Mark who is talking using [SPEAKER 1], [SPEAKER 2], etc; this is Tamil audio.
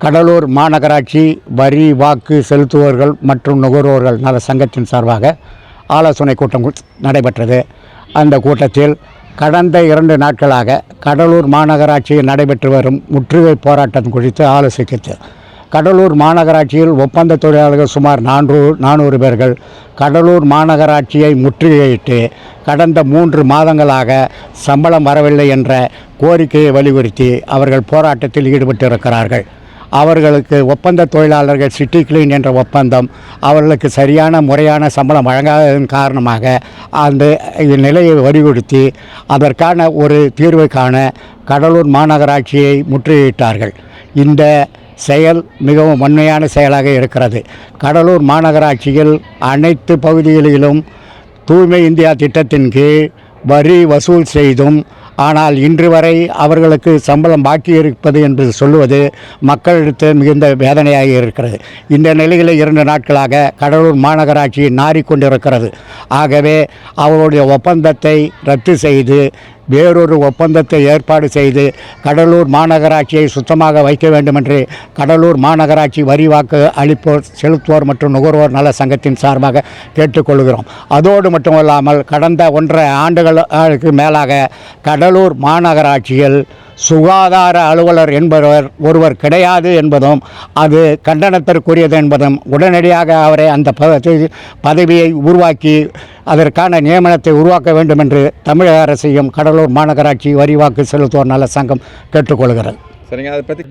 [SPEAKER 1] கடலூர் மாநகராட்சி வரி வாக்கு செலுத்துவோர்கள் மற்றும் நுகர்வோர்கள் நல சங்கத்தின் சார்பாக ஆலோசனை கூட்டம் நடைபெற்றது. அந்த கூட்டத்தில் கடந்த 2 நாட்களாக கடலூர் மாநகராட்சியில் நடைபெற்று வரும் முற்றுகை போராட்டம் குறித்து ஆலோசித்தது. கடலூர் மாநகராட்சியில் ஒப்பந்த தொழிலாளர்கள் சுமார் 400 பேர்கள் கடலூர் மாநகராட்சியை முற்றுகையிட்டு கடந்த 3 மாதங்களாக சம்பளம் வரவில்லை என்ற கோரிக்கையை வலியுறுத்தி அவர்கள் போராட்டத்தில் ஈடுபட்டிருக்கிறார்கள். அவர்களுக்கு ஒப்பந்த தொழிலாளர்கள் சிட்டி கிளீன் என்ற ஒப்பந்தம் அவர்களுக்கு சரியான முறையான சம்பளம் வழங்காததன் காரணமாக அந்த நிலையை வலியுறுத்தி அதற்கான ஒரு தீர்வை காண கடலூர் மாநகராட்சியை முற்றுகையிட்டார்கள். இந்த செயல் மிகவும் வன்மையான செயலாக இருக்கிறது. கடலூர் மாநகராட்சியில் அனைத்து பகுதிகளிலும் தூய்மை இந்தியா திட்டத்தின் கீழ் வரி வசூல் செய்தும் ஆனால் இன்று வரை அவர்களுக்கு சம்பளம் பாக்கி இருப்பது என்று சொல்லுவது மக்களிடத்தில் மிகுந்த வேதனையாக இருக்கிறது. இந்த நிலையில் 2 நாட்களாக கடலூர் மாநகராட்சி நாறிக்கொண்டிருக்கிறது. ஆகவே அவருடைய ஒப்பந்தத்தை ரத்து செய்து வேறொரு ஒப்பந்தத்தை ஏற்பாடு செய்து கடலூர் மாநகராட்சியை சுத்தமாக வைக்க வேண்டும் என்று கடலூர் மாநகராட்சி வரி வாக்கு அளிப்போர் செலுத்துவோர் மற்றும் நுகர்வோர் நல சங்கத்தின் சார்பாக கேட்டுக்கொள்கிறோம். அதோடு மட்டுமல்லாமல் கடந்த 1.5 ஆண்டுகளுக்கு மேலாக கடலூர் மாநகராட்சியில் சுகாதார அலுவலர் என்பவர் ஒருவர் கிடையாது என்பதும் அது கண்டனத்திற்குரியது என்பதும் உடனடியாக அவரை அந்த பதவியை உருவாக்கி அதற்கான நியமனத்தை உருவாக்க வேண்டும் என்று தமிழக அரசையும் கடலூர் மாநகராட்சி வரி வாக்கு செலுத்துவோர் நல சங்கம் கேட்டுக்கொள்கிறது.
[SPEAKER 2] சரிங்க, அதை பற்றி